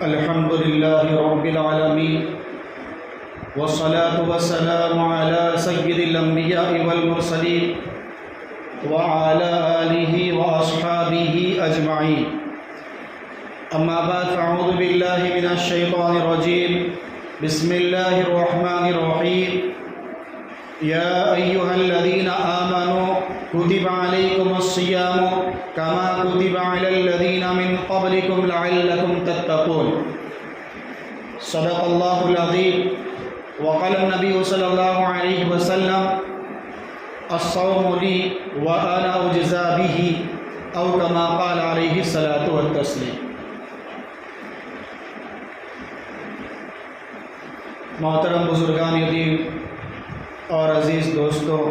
الحمد لله رب العالمين والصلاة والسلام على سيد الأنبياء والمرسلين وعلى آله وأصحابه أجمعين. أما بعد فأعوذ بالله من الشيطان الرجيم. بسم الله الرحمن الرحيم. يا أيها الذين آمنوا كتب عليكم الصيام كما كتب على الذين من قبلكم لعلكم تتقون. صدق الله العظيم. وقال النبي صلى الله عليه وسلم الصوم لي وأنا أجزى به أو كما قال عليه الصلاة والتسليم. محترم بزرگان دین اور عزیز دوستوں،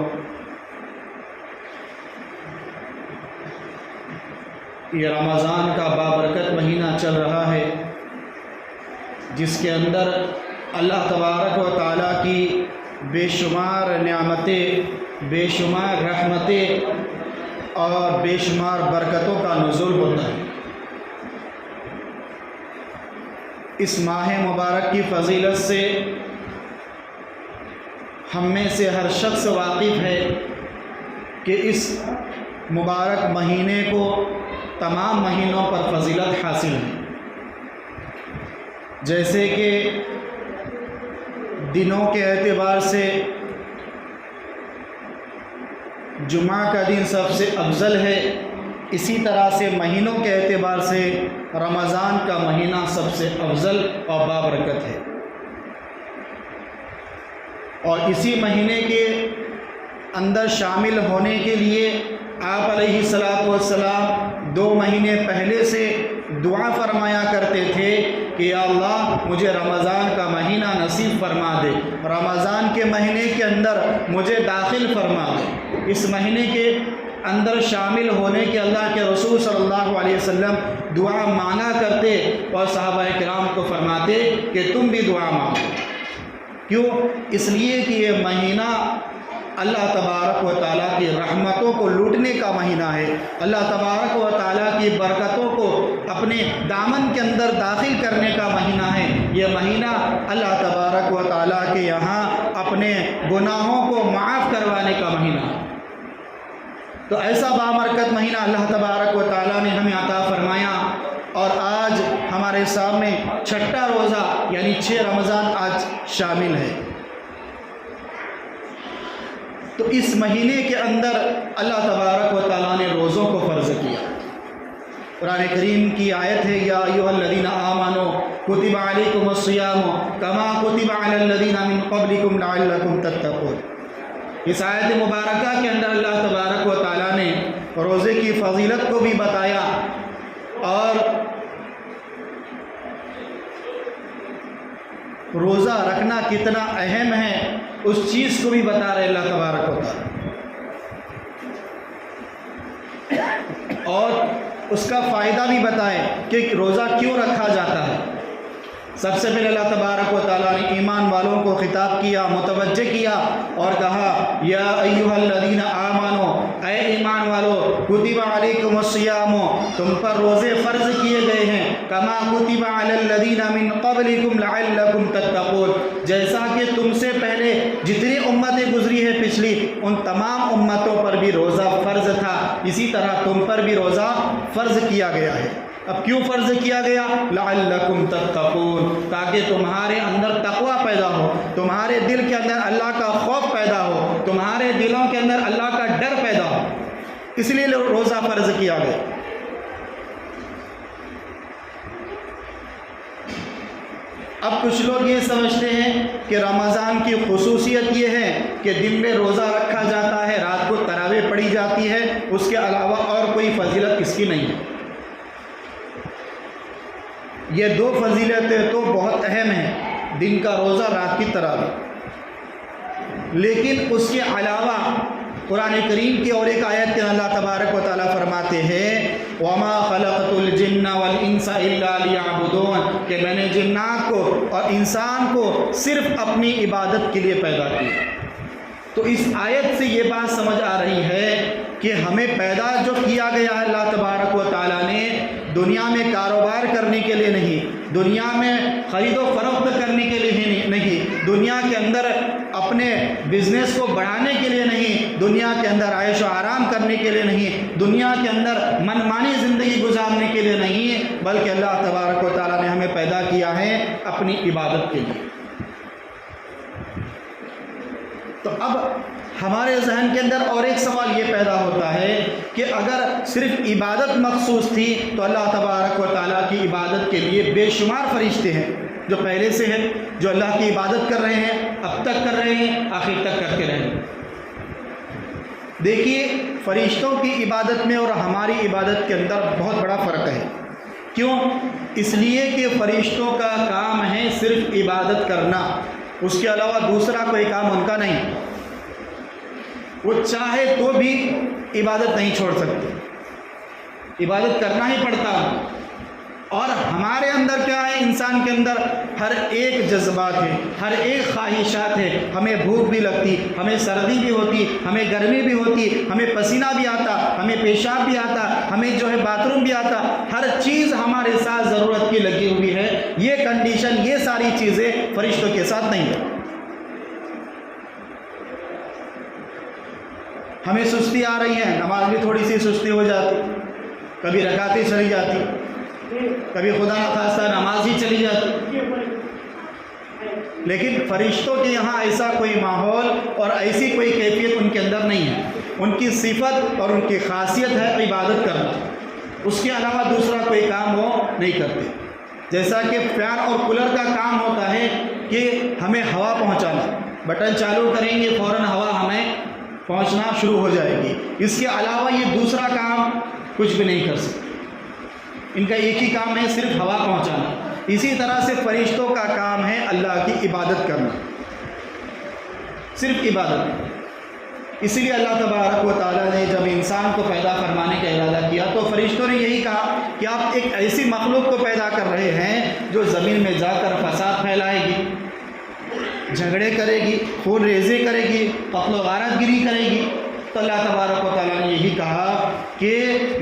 یہ رمضان کا بابرکت مہینہ چل رہا ہے، جس کے اندر اللہ تبارک و تعالیٰ کی بے شمار نعمتیں، بے شمار رحمتیں اور بے شمار برکتوں کا نزول ہوتا ہے. اس ماہ مبارک کی فضیلت سے ہم میں سے ہر شخص واقف ہے کہ اس مبارک مہینے کو تمام مہینوں پر فضیلت حاصل ہے. جیسے کہ دنوں کے اعتبار سے جمعہ کا دن سب سے افضل ہے، اسی طرح سے مہینوں کے اعتبار سے رمضان کا مہینہ سب سے افضل اور بابرکت ہے. اور اسی مہینے کے اندر شامل ہونے کے لیے آپ علیہ السلام 2 مہینے پہلے سے دعا فرمایا کرتے تھے کہ یا اللہ مجھے رمضان کا مہینہ نصیب فرما دے، رمضان کے مہینے کے اندر مجھے داخل فرما دے. اس مہینے کے اندر شامل ہونے کے اللہ کے رسول صلی اللہ علیہ وسلم دعا مانگا کرتے اور صحابہ کرام کو فرماتے کہ تم بھی دعا مانگو. کیوں؟ اس لیے کہ یہ مہینہ اللہ تبارک و تعالیٰ کی رحمتوں کو لوٹنے کا مہینہ ہے، اللہ تبارک و تعالیٰ کی برکتوں کو اپنے دامن کے اندر داخل کرنے کا مہینہ ہے. یہ مہینہ اللہ تبارک و تعالیٰ کے یہاں اپنے گناہوں کو معاف کروانے کا مہینہ ہے. تو ایسا بابرکت مہینہ اللہ تبارک و تعالیٰ نے ہمیں عطا فرمایا، اور آج ہمارے سامنے 6واں روزہ یعنی 6 رمضان آج شامل ہے. تو اس مہینے کے اندر اللہ تبارک و تعالیٰ نے روزوں کو فرض کیا. قرآن کریم کی آیت ہے یا ایھا الذین آمنوا کتب علیکم الصیام کما کتب علی الذین من قبلکم لعلکم تتقون. اس آیت مبارکہ کے اندر اللہ تبارک و تعالیٰ نے روزے کی فضیلت کو بھی بتایا، اور روزہ رکھنا کتنا اہم ہے اس چیز کو بھی بتا رہے اللہ تبارک و تعالیٰ، اور اس کا فائدہ بھی بتائے کہ روزہ کیوں رکھا جاتا ہے. سب سے پہلے اللہ تبارک و تعالیٰ نے ایمان والوں کو خطاب کیا، متوجہ کیا اور کہا یا ایھا الذین آمنوا، اے ایمان والو، کتب علیکم الصیام، تم پر روزے فرض کیے گئے ہیں، کما کتب علی الذین من قبلکم لعلکم تتقون، جیسا کہ تم سے پہلے جتنی امتیں گزری ہیں پچھلی ان تمام امتوں پر بھی روزہ فرض تھا، اسی طرح تم پر بھی روزہ فرض کیا گیا ہے. اب کیوں فرض کیا گیا؟ لعلکم تتقون، تاکہ تمہارے اندر تقوی پیدا ہو، تمہارے دل کے اندر اللہ کا خوف پیدا ہو، تمہارے دلوں کے اندر اللہ کا ڈر پیدا ہو، اس لیے روزہ فرض کیا گیا. اب کچھ لوگ یہ سمجھتے ہیں کہ رمضان کی خصوصیت یہ ہے کہ دن میں روزہ رکھا جاتا ہے، رات کو تراویح پڑھی جاتی ہے، اس کے علاوہ اور کوئی فضیلت اس کی نہیں ہے. یہ 2 فضیلتیں تو بہت اہم ہیں، دن کا روزہ، رات کی تراویح، لیکن اس کے علاوہ قرآن کریم کی اور ایک آیت کے اللہ تبارک و تعالیٰ فرماتے ہیں وَمَا خَلَقْتُ الْجِنَّ وَالْإِنسَ إِلَّا لِيَعْبُدُونَ، کہ میں نے جنات کو اور انسان کو صرف اپنی عبادت کے لیے پیدا کیا. تو اس آیت سے یہ بات سمجھ آ رہی ہے کہ ہمیں پیدا جو کیا گیا ہے اللہ تبارک و تعالیٰ نے دنیا میں کاروبار کرنے کے لیے نہیں، دنیا میں خرید و فروخت کرنے کے لیے نہیں، دنیا کے اندر اپنے بزنس کو بڑھانے کے لیے نہیں، دنیا کے اندر عیش و آرام کرنے کے لیے نہیں، دنیا کے اندر منمانی زندگی گزارنے کے لیے نہیں، بلکہ اللہ تبارک و تعالیٰ نے ہمیں پیدا کیا ہے اپنی عبادت کے لیے۔ تو اب ہمارے ذہن کے اندر اور ایک سوال یہ پیدا ہوتا ہے کہ اگر صرف عبادت مخصوص تھی تو اللہ تبارک و تعالیٰ کی عبادت کے لیے بے شمار فرشتے ہیں جو پہلے سے ہیں، جو اللہ کی عبادت کر رہے ہیں، اب تک کر رہے ہیں، آخر تک کرتے رہیں گے۔ دیکھیے فرشتوں کی عبادت میں اور ہماری عبادت کے اندر بہت بڑا فرق ہے۔ کیوں؟ اس لیے کہ فرشتوں کا کام ہے صرف عبادت کرنا، اس کے علاوہ دوسرا کوئی کام ان کا نہیں۔ وہ چاہے تو بھی عبادت نہیں چھوڑ سکتے، عبادت کرنا ہی پڑتا ہے۔ اور ہمارے اندر کیا ہے؟ انسان کے اندر ہر ایک جذبات ہے، ہر ایک خواہشات ہے۔ ہمیں بھوک بھی لگتی، ہمیں سردی بھی ہوتی، ہمیں گرمی بھی ہوتی، ہمیں پسینہ بھی آتا، ہمیں پیشاب بھی آتا، ہمیں جو ہے باتھ روم بھی آتا، ہر چیز ہمارے ساتھ ضرورت کی لگی ہوئی ہے۔ یہ کنڈیشن، یہ ساری چیزیں فرشتوں کے ساتھ نہیں ہے۔ ہمیں سستی آ رہی ہے، نماز بھی تھوڑی سی سستی ہو جاتی، کبھی رکعتیں چلی جاتی، کبھی خدا نخواستہ نماز ہی چلی جاتی۔ لیکن فرشتوں کے یہاں ایسا کوئی ماحول اور ایسی کوئی کیفیت ان کے اندر نہیں ہے۔ ان کی صفت اور ان کی خاصیت ہے عبادت کرنا، اس کے علاوہ دوسرا کوئی کام وہ نہیں کرتے۔ جیسا کہ فین اور کولر کا کام ہوتا ہے کہ ہمیں ہوا پہنچانا، بٹن چالو کریں گے فوراً ہوا ہمیں پہنچنا شروع ہو جائے گی، اس کے علاوہ یہ دوسرا کام کچھ بھی نہیں کر سکتے۔ ان کا ایک ہی کام ہے صرف ہوا پہنچانا۔ اسی طرح سے فرشتوں کا کام ہے اللہ کی عبادت کرنا، صرف عبادت۔ اسی لیے اللہ تبارک و تعالیٰ نے جب انسان کو پیدا فرمانے کا ارادہ کیا تو فرشتوں نے یہی کہا کہ آپ ایک ایسی مخلوق کو پیدا کر رہے ہیں جو زمین میں جا کر فساد پھیلائے گی، جھگڑے کرے گی، خون ریزی کرے گی، قتل و غارت گری کرے گی۔ تو اللہ تبارک و تعالیٰ نے یہی کہا کہ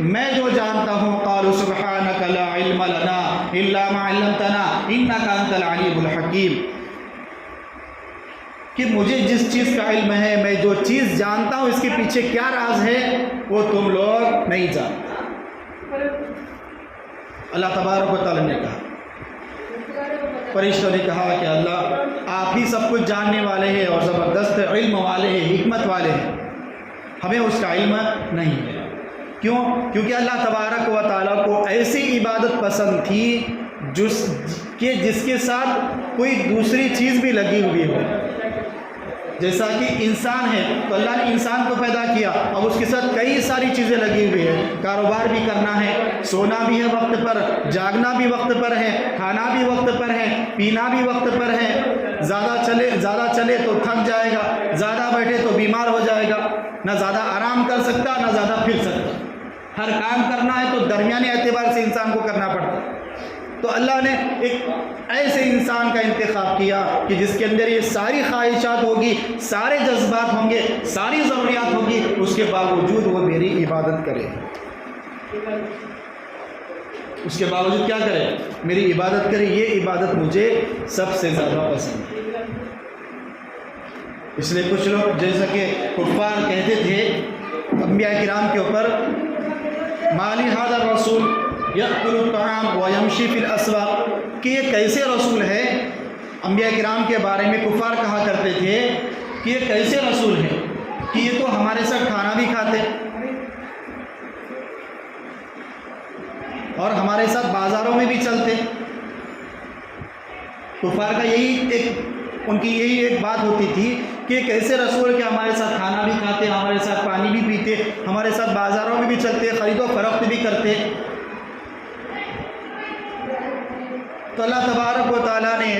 میں جو جانتا ہوں، قالوا سبحانک لا علم لنا الا ما علمتنا انک انت العلیم الحکیم، کہ مجھے جس چیز کا علم ہے، میں جو چیز جانتا ہوں اس کے پیچھے کیا راز ہے وہ تم لوگ نہیں جانتے۔ اللہ تبارک و تعالیٰ نے کہا، فرشتوں نے کہا کہ اللہ آپ ہی سب کچھ جاننے والے ہیں اور زبردست علم والے ہیں، حکمت والے ہیں، ہمیں اس کا علم نہیں ہے۔ کیوں؟ کیونکہ اللہ تبارک و تعالیٰ کو ایسی عبادت پسند تھی جس کے ساتھ کوئی دوسری چیز بھی لگی ہوئی ہو۔ جیسا کہ انسان ہے تو اللہ نے انسان کو پیدا کیا، اب اس کے ساتھ کئی ساری چیزیں لگی ہوئی ہیں، کاروبار بھی کرنا ہے، سونا بھی ہے وقت پر، جاگنا بھی وقت پر ہے، کھانا بھی وقت پر ہے، پینا بھی وقت پر ہے۔ زیادہ چلے تو تھک جائے گا، زیادہ بیٹھے تو بیمار ہو جائے گا، نہ زیادہ آرام کر سکتا نہ زیادہ پھر سکتا۔ ہر کام کرنا ہے تو درمیانی اعتبار سے انسان کو کرنا پڑتا ہے۔ تو اللہ نے ایک ایسے انسان کا انتخاب کیا کہ جس کے اندر یہ ساری خواہشات ہوگی، سارے جذبات ہوں گے، ساری ضروریات ہوگی، اس کے باوجود وہ میری عبادت کرے، اس کے باوجود کیا کرے؟ میری عبادت کرے۔ یہ عبادت مجھے سب سے زیادہ پسند ہے۔ اس لیے کچھ لوگ جیسا کہ کفار کہتے تھے انبیاء کرام کے اوپر، مالی ھذا الرسول یأکل الطعام ویمشی فی الاسواق، کہ یہ کیسے رسول ہے؟ انبیاء کرام کے بارے میں کفار کہا کرتے تھے کہ یہ کیسے رسول ہے کہ یہ تو ہمارے ساتھ کھانا بھی کھاتے اور ہمارے ساتھ بازاروں میں بھی چلتے۔ کفار کا ان کی یہی ایک بات ہوتی تھی کہ ایک ایسے رسول کہ ہمارے ساتھ کھانا بھی کھاتے، ہمارے ساتھ پانی بھی پیتے، ہمارے ساتھ بازاروں میں بھی چلتے، خرید و فروخت بھی کرتے۔ تو اللہ تبارک و تعالیٰ نے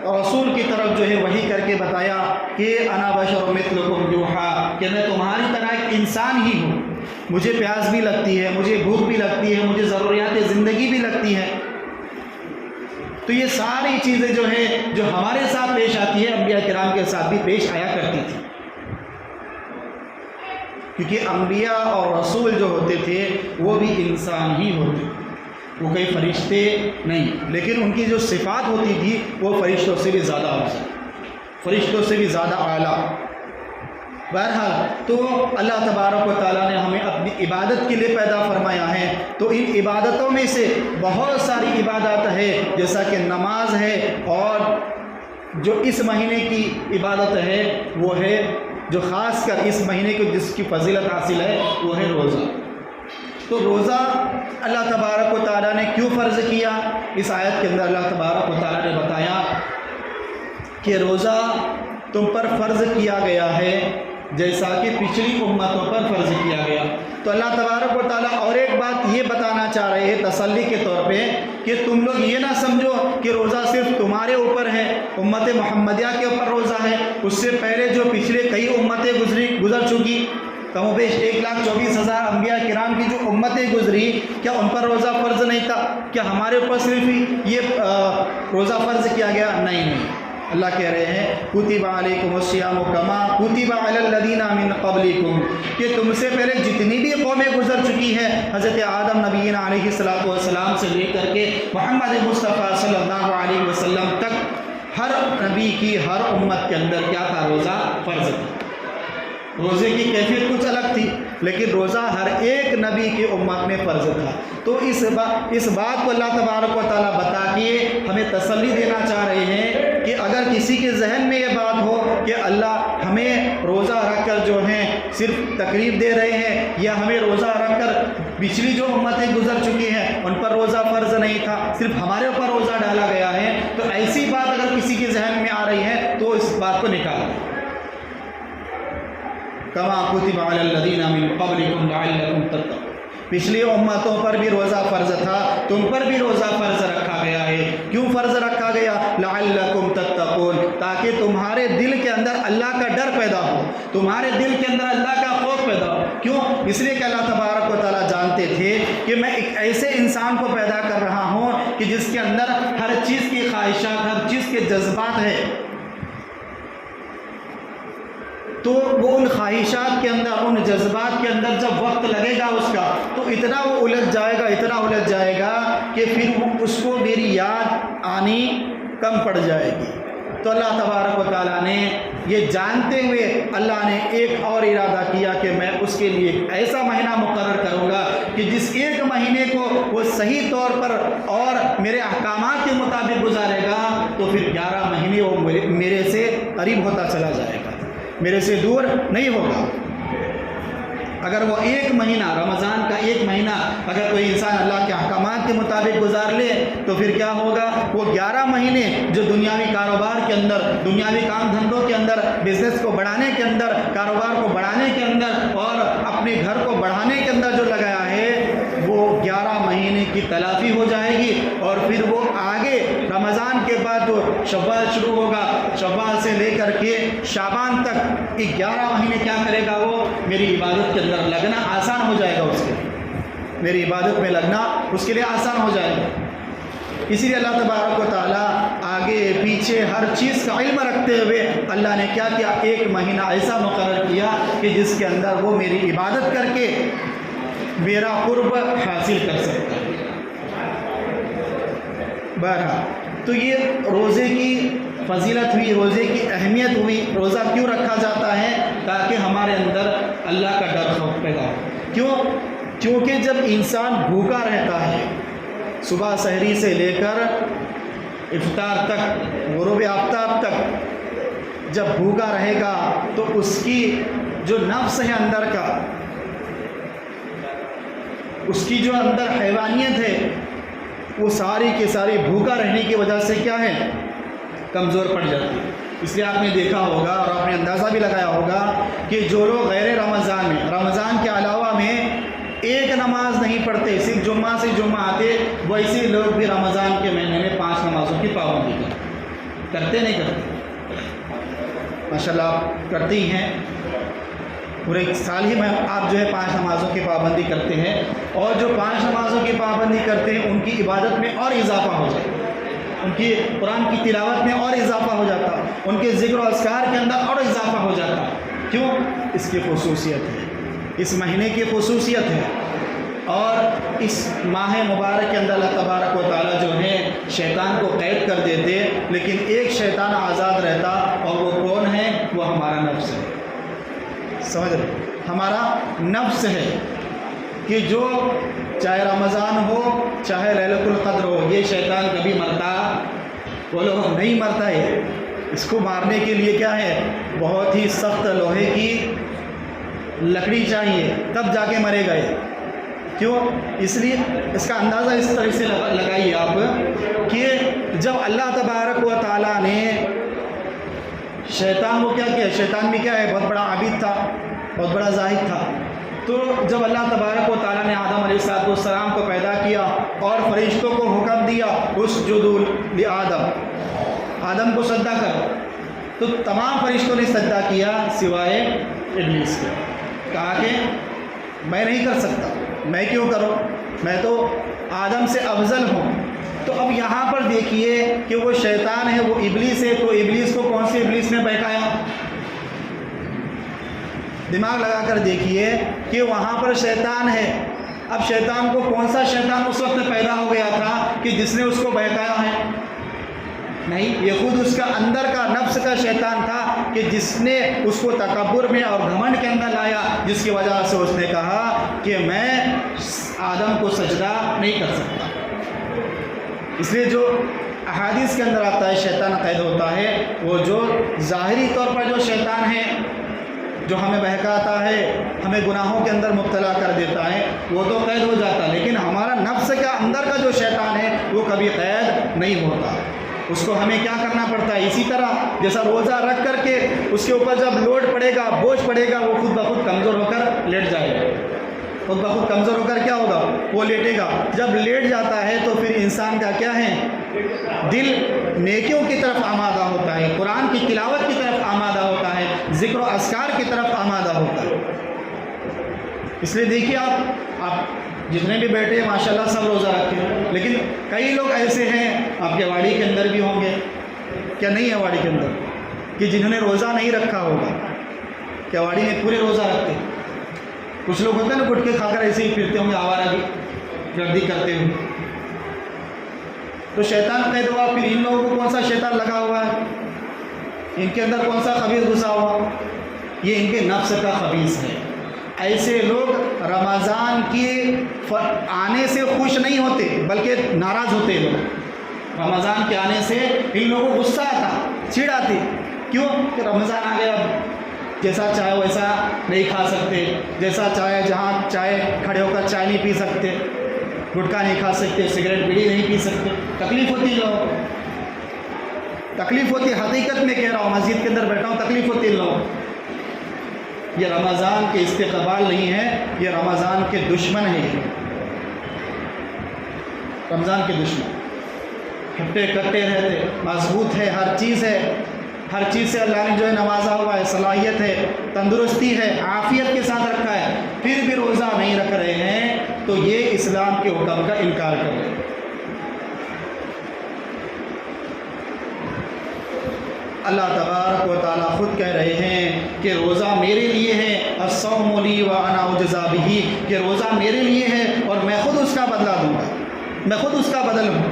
رسول کی طرف جو ہے وحی کر کے بتایا کہ انا بشر مثلکم یوحیٰ، کہ میں تمہاری طرح ایک انسان ہی ہوں، مجھے پیاس بھی لگتی ہے، مجھے بھوک بھی لگتی ہے، مجھے ضروریات زندگی بھی لگتی ہے۔ تو یہ ساری چیزیں جو ہیں جو ہمارے ساتھ پیش آتی ہے، انبیاء کرام کے ساتھ بھی پیش آیا کرتی تھی، کیونکہ انبیاء اور رسول جو ہوتے تھے وہ بھی انسان ہی ہوتے۔ وہ کوئی فرشتے نہیں، لیکن ان کی جو صفات ہوتی تھی وہ فرشتوں سے بھی زیادہ افضل، فرشتوں سے بھی زیادہ اعلیٰ۔ بہرحال تو اللہ تبارک و تعالیٰ نے ہمیں اپنی عبادت کے لیے پیدا فرمایا ہے، تو ان عبادتوں میں سے بہت ساری عبادات ہے، جیسا کہ نماز ہے، اور جو اس مہینے کی عبادت ہے وہ ہے جو خاص کر اس مہینے کو جس کی فضیلت حاصل ہے وہ ہے روزہ۔ تو روزہ اللہ تبارک و تعالیٰ نے کیوں فرض کیا؟ اس آیت کے اندر اللہ تبارک و تعالیٰ نے بتایا کہ روزہ تم پر فرض کیا گیا ہے جیسا کہ پچھلی امتوں پر فرض کیا گیا۔ تو اللہ تبارک و تعالیٰ اور ایک بات یہ بتانا چاہ رہے ہیں تسلی کے طور پہ کہ تم لوگ یہ نہ سمجھو کہ روزہ صرف تمہارے اوپر ہے، امت محمدیہ کے اوپر روزہ ہے، اس سے پہلے جو پچھلے کئی امتیں گزر چکی، کم و بیش 1,24,000 انبیاء کرام کی جو امتیں گزری، کیا ان پر روزہ فرض نہیں تھا؟ کیا ہمارے اوپر صرف یہ روزہ فرض کیا گیا؟ نہیں۔ اللہ کہہ رہے ہیں کتب علیکم الصیام کما کتب علی الذین من قبلکم، کہ تم سے پہلے جتنی بھی قومیں گزر چکی ہیں، حضرت آدم نبیین علیہ السلام سے لے کر کے محمد مصطفیٰ صلی اللہ علیہ وسلم تک، ہر نبی کی ہر امت کے اندر کیا تھا؟ روزہ فرض تھا۔ روزے کی کیفیت کچھ الگ تھی، لیکن روزہ ہر ایک نبی کی امت میں فرض تھا۔ تو اس بات کو اللہ تبارک و تعالیٰ بتا کے ہمیں تسلی دینا چاہ رہے ہیں کہ اگر کسی کے ذہن میں یہ بات ہو کہ اللہ ہمیں روزہ رکھ کر جو ہیں صرف تکلیف دے رہے ہیں، یا ہمیں روزہ رکھ کر پچھلی جو امتیں گزر چکی ہیں ان پر روزہ فرض نہیں تھا، صرف ہمارے اوپر روزہ ڈالا گیا ہے، تو ایسی بات اگر کسی کے ذہن میں آ رہی ہے تو اس بات کو نکال دیں۔ کما کتب علی الذین من قبلکم لعلکم تتقون، پچھلی امتوں پر بھی روزہ فرض تھا، تم پر بھی روزہ فرض رکھا گیا ہے۔ کیوں فرض رکھا گیا؟ لعلکم تتقون، تاکہ تمہارے دل کے اندر اللہ کا ڈر پیدا ہو، تمہارے دل کے اندر اللہ کا خوف پیدا ہو۔ کیوں؟ اس لیے کہ اللہ تبارک و تعالیٰ جانتے تھے کہ میں ایک ایسے انسان کو پیدا کر رہا ہوں کہ جس کے اندر ہر چیز کی خواہشات، ہر چیز کے جذبات ہیں، تو وہ ان خواہشات کے اندر، ان جذبات کے اندر جب وقت لگے گا اس کا، تو اتنا وہ الجھ جائے گا کہ پھر اس کو میری یاد آنی کم پڑ جائے گی۔ تو اللہ تبارک و تعالیٰ نے یہ جانتے ہوئے اللہ نے ایک اور ارادہ کیا کہ میں اس کے لیے ایک ایسا مہینہ مقرر کروں گا کہ جس ایک مہینے کو وہ صحیح طور پر اور میرے احکامات کے مطابق گزارے گا، تو پھر 11 مہینے وہ میرے سے قریب ہوتا چلا جائے گا، میرے سے دور نہیں ہوگا۔ اگر وہ ایک مہینہ، رمضان کا ایک مہینہ اگر کوئی انسان اللہ کے احکامات کے مطابق گزار لے تو پھر کیا ہوگا؟ وہ 11 مہینے جو دنیاوی کاروبار کے اندر، دنیاوی کام دھندوں کے اندر، بزنس کو بڑھانے کے اندر، کاروبار کو بڑھانے کے اندر اور اپنے گھر کو بڑھانے کے اندر جو لگایا ہے، وہ 11 مہینے کی تلافی ہو جائے گی، اور پھر وہ آگے رمضان کے بعد جو شوال شروع ہوگا، شوال سے لے کر کے شعبان تک 11 مہینے کیا کرے گا؟ وہ میری عبادت کے اندر لگنا آسان ہو جائے گا، اس کے لیے میری عبادت میں لگنا اس کے لیے آسان ہو جائے گا۔ اسی لیے اللہ تبارک و تعالیٰ آگے پیچھے ہر چیز کا علم رکھتے ہوئے اللہ نے کیا کیا؟ ایک مہینہ ایسا مقرر کیا کہ جس کے اندر وہ میری عبادت کر کے میرا قرب حاصل کر سکتا ہے۔ بہرحال تو یہ روزے کی فضیلت ہوئی، روزے کی اہمیت ہوئی۔ روزہ کیوں رکھا جاتا ہے؟ تاکہ ہمارے اندر اللہ کا ڈر خوف پیدا ہو۔ کیوں؟ کیونکہ جب انسان بھوکا رہتا ہے، صبح سحری سے لے کر افطار تک، غروب آفتاب تک جب بھوکا رہے گا، تو اس کی جو نفس ہے اندر کا، اس کی جو اندر حیوانیت ہے، وہ ساری کی ساری بھوکا رہنے کی وجہ سے کیا ہے؟ کمزور پڑ جاتی ہے۔ اس لیے آپ نے دیکھا ہوگا اور آپ نے اندازہ بھی لگایا ہوگا کہ جو لوگ غیر رمضان میں، رمضان کے علاوہ میں ایک نماز نہیں پڑھتے، صرف جمعہ سے جمعہ آتے، ویسے لوگ بھی رمضان کے مہینے میں 5 نمازوں کی پابندی کرتے نہیں کرتے؟ ماشاءاللہ آپ کرتے ہی ہیں، پورے سال ہی میں آپ جو ہے 5 نمازوں کی پابندی کرتے ہیں، اور جو 5 نمازوں کی پابندی کرتے ہیں ان کی عبادت میں اور اضافہ ہو جاتا ہے، ان کی قرآن کی تلاوت میں اور اضافہ ہو جاتا، ان کے ذکر و اذکار کے اندر اور اضافہ ہو جاتا۔ کیوں؟ اس کی خصوصیت ہے، اس مہینے کی خصوصیت ہے۔ اور اس ماہ مبارک کے اندر اللہ تبارک و تعالیٰ جو ہے شیطان کو قید کر دیتے، لیکن ایک شیطان آزاد رہتا، اور وہ کون ہے؟ وہ ہمارا نفس ہے۔ سمجھ رہے؟ ہمارا نفس ہے کہ جو چاہے رمضان ہو چاہے لیلۃ القدر ہو، یہ شیطان کبھی مرتا؟ وہ لوگ نہیں مرتا ہے۔ اس کو مارنے کے لیے کیا ہے؟ بہت ہی سخت لوہے کی لکڑی چاہیے، تب جا کے مرے گا یہ۔ کیوں؟ اس لیے اس کا اندازہ اس طرح سے لگائیے آپ کہ جب اللہ تبارک و تعالیٰ نے شیطان کو کیا کیا، شیطان بھی کیا ہے؟ بہت بڑا عابد تھا، بہت بڑا زاہد تھا۔ تو جب اللہ تبارک و تعالیٰ نے آدم علیہ السلام کو پیدا کیا اور فرشتوں کو حکم دیا اسجدوا لآدم، آدم کو سجدہ کرو، تو تمام فرشتوں نے سجدہ کیا سوائے ابلیس کے۔ کہا کہ میں نہیں کر سکتا، میں کیوں کروں، میں تو آدم سے افضل ہوں۔ تو اب یہاں پر دیکھیے کہ وہ شیطان ہے، وہ ابلیس ہے، تو ابلیس کو کون سے ابلیس نے بہکایا؟ دماغ لگا کر دیکھیے کہ وہاں پر شیطان ہے، اب شیطان کو کون سا شیطان اس وقت پیدا ہو گیا تھا کہ جس نے اس کو بہکایا ہے؟ نہیں، یہ خود اس کا اندر کا نفس کا شیطان تھا کہ جس نے اس کو تکبر میں اور گھمنڈ کے اندر لایا، جس کی وجہ سے اس نے کہا کہ میں آدم کو سجدہ نہیں کر سکتا۔ اس لیے جو احادیث کے اندر آتا ہے شیطان قید ہوتا ہے، وہ جو ظاہری طور پر جو شیطان ہے جو ہمیں بہکاتا ہے، ہمیں گناہوں کے اندر مبتلا کر دیتا ہے، وہ تو قید ہو جاتا ہے، لیکن ہمارا نفس کا اندر کا جو شیطان ہے وہ کبھی قید نہیں ہوتا۔ اس کو ہمیں کیا کرنا پڑتا ہے؟ اسی طرح جیسا روزہ رکھ کر کے اس کے اوپر جب لوڈ پڑے گا، بوجھ پڑے گا، وہ خود بخود کمزور ہو کر لیٹ جائے گا، خود بخود کمزور ہو کر کیا ہوگا؟ وہ لیٹے گا۔ جب لیٹ جاتا ہے تو پھر انسان کا کیا ہے؟ دل نیکیوں کی طرف آمادہ ہوتا ہے، قرآن کی تلاوت کی طرف آمادہ ہوتا ہے، ذکر و اذکار کی طرف آمادہ ہوتا ہے۔ اس لیے دیکھیے آپ جتنے بھی بیٹھے ہیں ماشاءاللہ سب روزہ رکھتے ہیں، لیکن کئی لوگ ایسے ہیں آپ کے واڑی کے اندر بھی ہوں گے، کیا نہیں ہے واڑی کے اندر، کہ جنہوں نے روزہ نہیں رکھا ہوگا، کیا واڑی میں پورے روزہ رکھتے ہیں؟ کچھ لوگ ہوتے ہیں نا گٹکے کھا کر ایسے ہی پھرتے ہوں گے آوارہ گردی کرتے ہوئے۔ تو شیطان قید ہوا، پھر ان لوگوں کو کون سا شیطان لگا ہوا ہے؟ ان کے اندر کون سا خبیث گھسا ہوا؟ یہ ان کے نفس کا خبیث ہے۔ ایسے لوگ رمضان کے آنے سے خوش نہیں ہوتے بلکہ ناراض ہوتے لوگ۔ رمضان کے آنے سے ان لوگوں کو غصہ آتا، چڑ آتی، کیوں کہ رمضان آ گیا، جیسا چاہے ویسا نہیں کھا سکتے، جیسا چاہے جہاں چائے کھڑے ہو کر چائے نہیں پی سکتے، گٹکا نہیں کھا سکتے، سگریٹ بیڑی نہیں پی سکتے، تکلیف ہوتی لوگوں، تکلیف ہوتی، حقیقت میں کہہ رہا ہوں، مسجد کے اندر بیٹھا ہوں، تکلیف ہوتی لوگوں۔ یہ رمضان کے استقبال نہیں ہے، یہ رمضان کے دشمن ہیں، یہ رمضان کے دشمن ہٹے کٹے رہتے، مضبوط ہے، ہر چیز ہے، ہر چیز سے اللہ نے جو ہے نوازا ہوا ہے، صلاحیت ہے، تندرستی ہے، عافیت کے ساتھ رکھا ہے، پھر بھی روزہ نہیں رکھ رہے ہیں، تو یہ اسلام کے حکم کا انکار کر رہے ہیں۔ اللہ تبارک و تعالیٰ خود کہہ رہے ہیں کہ روزہ میرے لیے ہے، الصوم لی وانا اجزی بہ، کہ روزہ میرے لیے ہے اور میں خود اس کا بدلہ دوں گا، میں خود اس کا بدل ہوں۔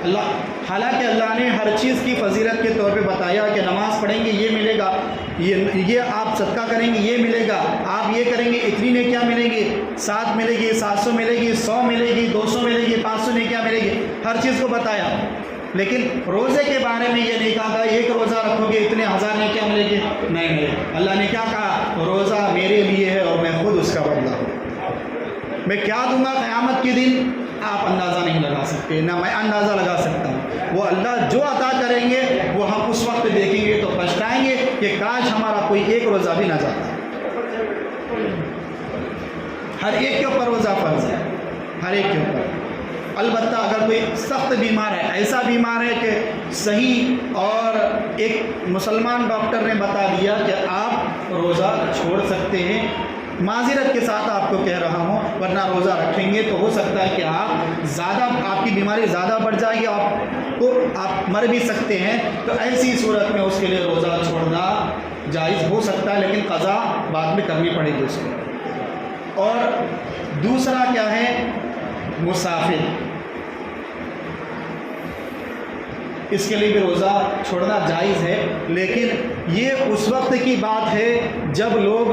اللہ حالانکہ اللہ نے ہر چیز کی فضیلت کے طور پہ بتایا کہ نماز پڑھیں گے یہ ملے گا، یہ آپ صدقہ کریں گے یہ ملے گا، آپ یہ کریں گے اتنی نیکیاں ملیں گی، 7 ملے گی، 700 ملے گی، 100 ملے گی، 200 ملے گی، 500 نیکیاں ملے گی، ہر چیز کو بتایا۔ لیکن روزے کے بارے میں یہ نہیں کہا تھا ایک روزہ رکھو گے اتنے 1000 نیکیاں ملے گی، نہیں، اللہ نے کیا کہا؟ روزہ میرے لیے ہے اور میں خود اس کا بدلہ ہوں۔ میں کیا دوں گا قیامت کے دن آپ اندازہ نہیں لگا سکتے، نہ میں اندازہ لگا سکتا ہوں۔ وہ اللہ جو عطا کریں گے وہ ہم اس وقت دیکھیں گے تو پچھتائیں گے کہ کاش ہمارا کوئی ایک روزہ بھی نہ جاتا۔ ہر ایک کے اوپر روزہ فرض ہے، ہر ایک کے اوپر۔ البتہ اگر کوئی سخت بیمار ہے، ایسا بیمار ہے کہ صحیح اور ایک مسلمان ڈاکٹر نے بتا دیا کہ آپ روزہ چھوڑ سکتے ہیں، معذرت کے ساتھ آپ کو کہہ رہا ہوں، ورنہ روزہ رکھیں گے تو ہو سکتا ہے کہ آپ کی بیماری زیادہ بڑھ جائے گی، آپ مر بھی سکتے ہیں، تو ایسی صورت میں اس کے لیے روزہ چھوڑنا جائز ہو سکتا ہے، لیکن قضا بعد میں کرنی پڑے گی اس کو۔ اور دوسرا کیا ہے؟ مسافر، اس کے لیے بھی روزہ چھوڑنا جائز ہے، لیکن یہ اس وقت کی بات ہے جب لوگ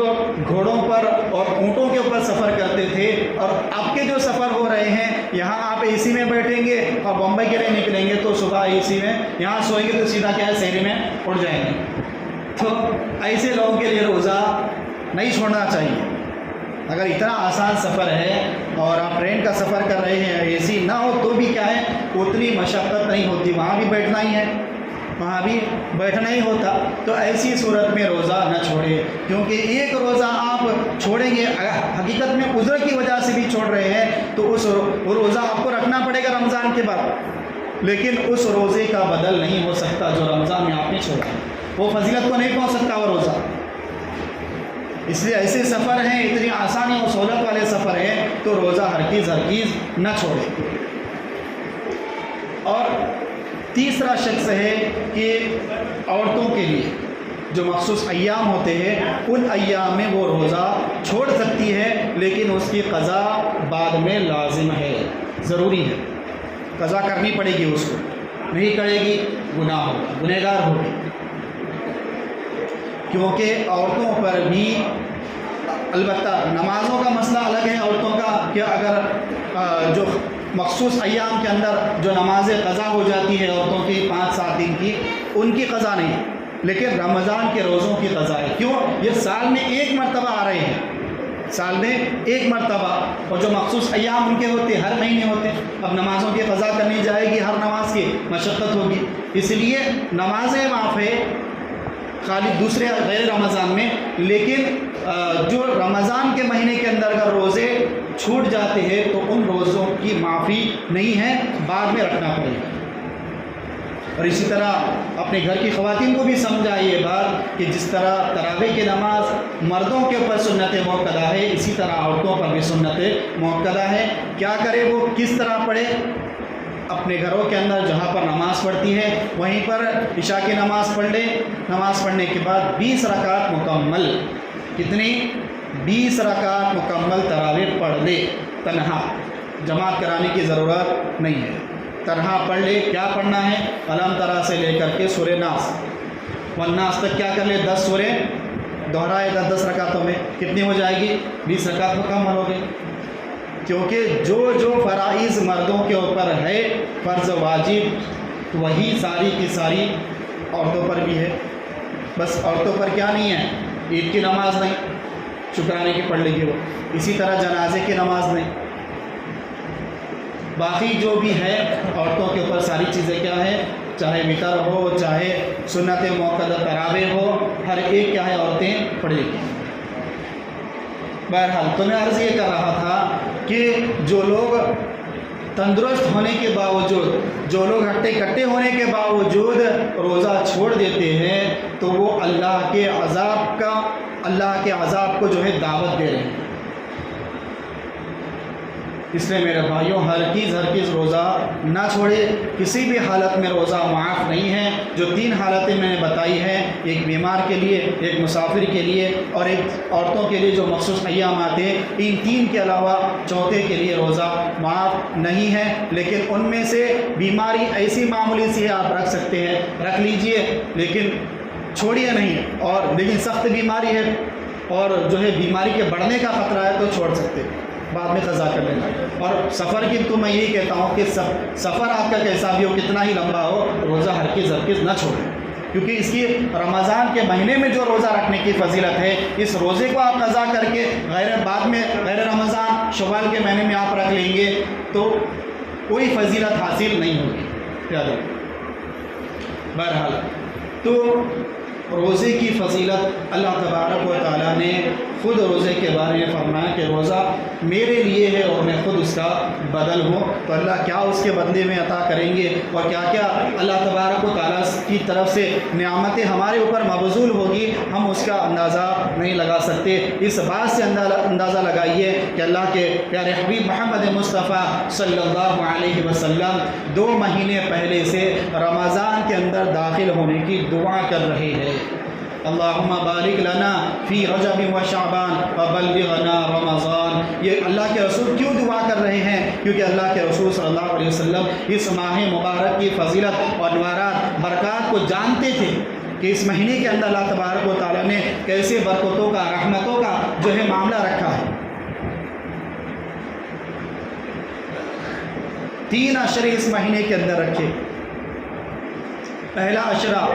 گھوڑوں پر اور اونٹوں کے اوپر سفر کرتے تھے، اور اب کے جو سفر ہو رہے ہیں، یہاں آپ اے سی میں بیٹھیں گے اور بمبئی کے لیے نکلیں گے تو صبح اے سی میں، یہاں سوئیں گے تو سیدھا کیا ہے شہری میں اٹھ جائیں گے۔ تو ایسے لوگوں کے لیے روزہ نہیں چھوڑنا چاہیے۔ اگر اتنا آسان سفر ہے اور آپ ٹرین کا سفر کر رہے ہیں، اے سی نہ ہو تو بھی کیا ہے اتنی مشقت نہیں ہوتی، وہاں بھی بیٹھنا ہی ہے، وہاں بھی بیٹھنا ہی ہوتا، تو ایسی صورت میں روزہ نہ چھوڑے، کیونکہ ایک روزہ آپ چھوڑیں گے، حقیقت میں عذر کی وجہ سے بھی چھوڑ رہے ہیں تو وہ روزہ آپ کو رکھنا پڑے گا رمضان کے بعد، لیکن اس روزے کا بدل نہیں ہو سکتا جو رمضان میں آپ نے چھوڑا، وہ فضیلت کو نہیں پہنچ سکتا وہ روزہ۔ اس لیے ایسے سفر ہیں، اتنی آسانی اور سہولت والے سفر ہیں تو روزہ ہرگز نہ چھوڑے۔ اور تیسرا شخص ہے کہ عورتوں کے لیے جو مخصوص ایام ہوتے ہیں ان ایام میں وہ روزہ چھوڑ سکتی ہے، لیکن اس کی قضا بعد میں لازم ہے، ضروری ہے، قضا کرنی پڑے گی اس کو، نہیں کرے گی گناہ ہوگا، گنہگار ہوگی، کیونکہ عورتوں پر بھی البتہ نمازوں کا مسئلہ الگ ہے عورتوں کا، کہ اگر جو مخصوص ایام کے اندر جو نمازیں قضا ہو جاتی ہے عورتوں کی 5-7 دن کی، ان کی قضا نہیں، لیکن رمضان کے روزوں کی قضا ہے۔ کیوں؟ یہ سال میں ایک مرتبہ آ رہے ہیں، سال میں ایک مرتبہ، اور جو مخصوص ایام ان کے ہوتے ہر مہینے ہوتے، اب نمازوں کی قضا کرنی جائے گی، ہر نماز کی مشقت ہوگی، اس لیے نمازیں معاف ہے خالی دوسرے غیر رمضان میں، لیکن جو رمضان کے مہینے کے اندر اگر روزے چھوٹ جاتے ہیں تو ان روزوں کی معافی نہیں ہے، بعد میں رکھنا پڑے گا۔ اور اسی طرح اپنے گھر کی خواتین کو بھی سمجھائے یہ بات کہ جس طرح تراویح کی نماز مردوں کے اوپر سنت موقدہ ہے، اسی طرح عورتوں پر بھی سنت موقدہ ہے۔ کیا کرے وہ، کس طرح پڑھے؟ اپنے گھروں کے اندر جہاں پر نماز پڑھتی ہے وہیں پر عشاء کی نماز پڑھ لے، نماز پڑھنے کے بعد 20 رکعت مکمل، کتنی؟ 20 رکعت مکمل تراویح پڑھ لے، تنہا، جماعت کرانے کی ضرورت نہیں ہے، تنہا پڑھ لے۔ کیا پڑھنا ہے؟ الم ترا سے لے کر کے سورہ ناس، والناس تک کیا کر لے؟ 10 سورے دہرائے 10 رکعتوں میں، کتنی ہو جائے گی؟ 20 رکعت مکمل ہو گئی۔ کیونکہ جو فرائض مردوں کے اوپر ہے فرض واجب، وہی ساری کی ساری عورتوں پر بھی ہے، بس عورتوں پر کیا نہیں ہے؟ عید کی نماز نہیں، شکرانے کی پڑھ لے گی وہ، اسی طرح جنازے کی نماز نہیں، باقی جو بھی ہے عورتوں کے اوپر ساری چیزیں کیا ہے، چاہے وتر ہو، چاہے سنت موقدہ تراویح ہو، ہر ایک کیا ہے عورتیں پڑھے گی۔ بہرحال تو میں عرض یہ کر رہا تھا کہ جو لوگ تندرست ہونے کے باوجود، جو لوگ ہٹے کٹے ہونے کے باوجود روزہ چھوڑ دیتے ہیں تو وہ اللہ کے عذاب کو جو ہے دعوت دے رہے ہیں۔ اس لیے میرے بھائیوں ہرگز روزہ نہ چھوڑے، کسی بھی حالت میں روزہ معاف نہیں ہے۔ جو 3 حالتیں میں نے بتائی ہیں، ایک بیمار کے لیے، ایک مسافر کے لیے اور ایک عورتوں کے لیے جو مخصوص ایام آتے ہیں، ان 3 کے علاوہ چوتھے کے لیے روزہ معاف نہیں ہے۔ لیکن ان میں سے بیماری ایسی معمولی سی ہے آپ رکھ سکتے ہیں، رکھ لیجئے، لیکن چھوڑیے نہیں، اور لیکن سخت بیماری ہے اور جو ہے بیماری کے بڑھنے کا خطرہ ہے تو چھوڑ سکتے ہیں، بعد میں قضا کر لینا۔ اور سفر کی تو میں یہی کہتا ہوں کہ سفر آپ کا کیسا بھی ہو، کتنا ہی لمبا ہو، روزہ ہرگز نہ چھوڑیں، کیونکہ اس کی رمضان کے مہینے میں جو روزہ رکھنے کی فضیلت ہے، اس روزے کو آپ قضا کر کے بعد میں غیر رمضان شوال کے مہینے میں آپ رکھ لیں گے تو کوئی فضیلت حاصل نہیں ہوگی، یاد رکھیں۔ بہرحال تو روزے کی فضیلت اللہ تبارک و تعالیٰ نے خود روزے کے بارے میں فرمایا کہ روزہ میرے لیے ہے اور میں خود اس کا بدل ہوں، تو اللہ کیا اس کے بدلے میں عطا کریں گے اور کیا کیا اللہ تبارک و تعالیٰ کی طرف سے نعمتیں ہمارے اوپر مبذول ہوگی، ہم اس کا اندازہ نہیں لگا سکتے۔ اس بات سے اندازہ لگائیے کہ اللہ کے پیارے حبیب محمد مصطفیٰ صلی اللہ علیہ وسلم 2 مہینے پہلے سے رمضان کے اندر داخل ہونے کی دعا کر رہے ہیں، اللہم بارک لنا فی رجب و شعبان وبلغنا رمضان۔ یہ اللہ کے رسول کیوں دعا کر رہے ہیں؟ کیونکہ اللہ کے رسول صلی اللہ علیہ وسلم اس ماہ مبارک کی فضیلت اور نوارات برکات کو جانتے تھے کہ اس مہینے کے اندر اللہ تبارک و تعالیٰ نے کیسے برکتوں کا، رحمتوں کا جو ہے معاملہ رکھا ہے۔ 3 عشرے اس مہینے کے اندر رکھے۔ پہلا عشرہ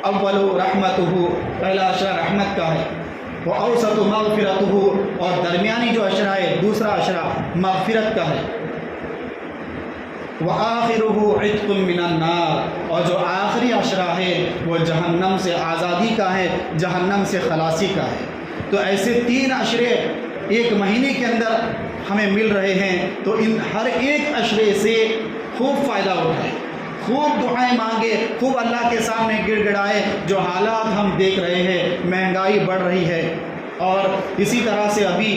اول رحمتہ، پہلا عشرہ رحمت کا ہے، وہ اوسط مغفرتہ، اور درمیانی جو عشرہ ہے دوسرا عشرہ مغفرت کا ہے، وآخرہ عتق من النار، اور جو آخری عشرہ ہے وہ جہنم سے آزادی کا ہے، جہنم سے خلاصی کا ہے۔ تو ایسے 3 عشرے ایک مہینے کے اندر ہمیں مل رہے ہیں، تو ان ہر ایک عشرے سے خوب فائدہ اٹھائیں، خوب دعائیں مانگے، خوب اللہ کے سامنے گڑ گڑائے۔ جو حالات ہم دیکھ رہے ہیں، مہنگائی بڑھ رہی ہے، اور اسی طرح سے ابھی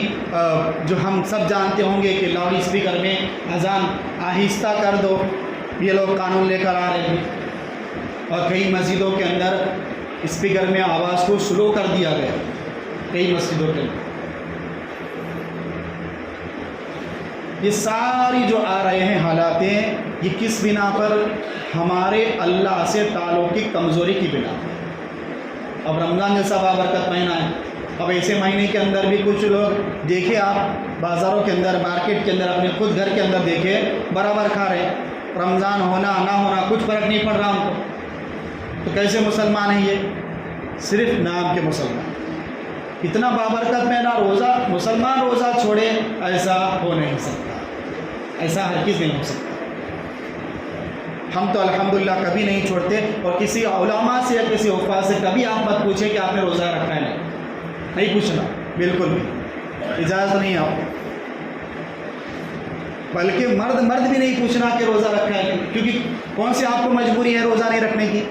جو ہم سب جانتے ہوں گے کہ لاؤڈ اسپیکر میں اذان آہستہ کر دو، یہ لوگ قانون لے کر آ رہے ہیں، اور کئی مسجدوں کے اندر اسپیکر میں آواز کو سلو کر دیا گیا، کئی مسجدوں کے اندر۔ یہ ساری جو آ رہے ہیں حالاتیں، یہ کس بنا پر؟ ہمارے اللہ سے تعلق کی کمزوری کی بنا پر۔ اب رمضان جیسا بابرکت مہینہ ہے، اب ایسے مہینے کے اندر بھی کچھ لوگ دیکھیں، آپ بازاروں کے اندر، مارکیٹ کے اندر، اپنے خود گھر کے اندر دیکھیں، برابر کھا رہے ہیں۔ رمضان ہونا نہ ہونا کچھ فرق نہیں پڑ رہا ان کو، تو کیسے مسلمان ہیں یہ؟ صرف نام کے مسلمان۔ اتنا بابرکت مہینہ، روزہ مسلمان روزہ چھوڑے، ایسا ہو نہیں سکتا، ایسا ہرگز نہیں ہو سکتا۔ ہم تو الحمدللہ کبھی نہیں چھوڑتے، اور کسی علماء سے یا کسی حفاظ سے کبھی آپ مت پوچھیں کہ آپ نے روزہ رکھا ہے، نہیں پوچھنا، بالکل بھی اجازت نہیں آپ کو۔ بلکہ مرد بھی نہیں پوچھنا کہ روزہ رکھا ہے، کیونکہ کون سی آپ کو مجبوری ہے روزہ نہیں رکھنے کی؟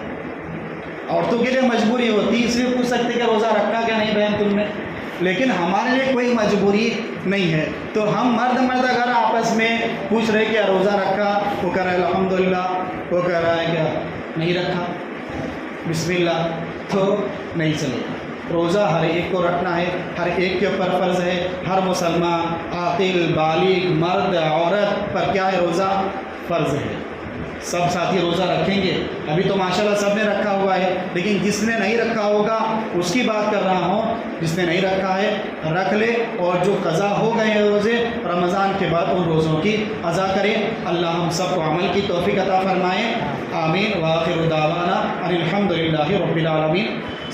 عورتوں کے لیے مجبوری ہوتی، اس لیے پوچھ سکتے کہ روزہ رکھا کیا نہیں بہن تم نے، لیکن ہمارے لیے کوئی مجبوری نہیں ہے۔ تو ہم مرد اگر آپس میں پوچھ رہے کہ روزہ رکھا، وہ کہہ رہا ہے الحمدللہ، وہ کہہ رہا ہے کیا نہیں رکھا، بسم اللہ، تو نہیں چلے گا۔ روزہ ہر ایک کو رکھنا ہے، ہر ایک کے اوپر فرض ہے، ہر مسلمان عاقل بالغ مرد عورت پر کیا ہے؟ روزہ فرض ہے۔ سب ساتھی روزہ رکھیں گے، ابھی تو ماشاءاللہ سب نے رکھا ہوا ہے، لیکن جس نے نہیں رکھا ہوگا اس کی بات کر رہا ہوں، جس نے نہیں رکھا ہے رکھ لے، اور جو قضا ہو گئے ہیں روزے رمضان کے بعد ان روزوں کی قضا کریں۔ اللہ ہم سب کو عمل کی توفیق عطا فرمائے، آمین۔ وآخر دعوانا ان الحمد للہ رب العالمین۔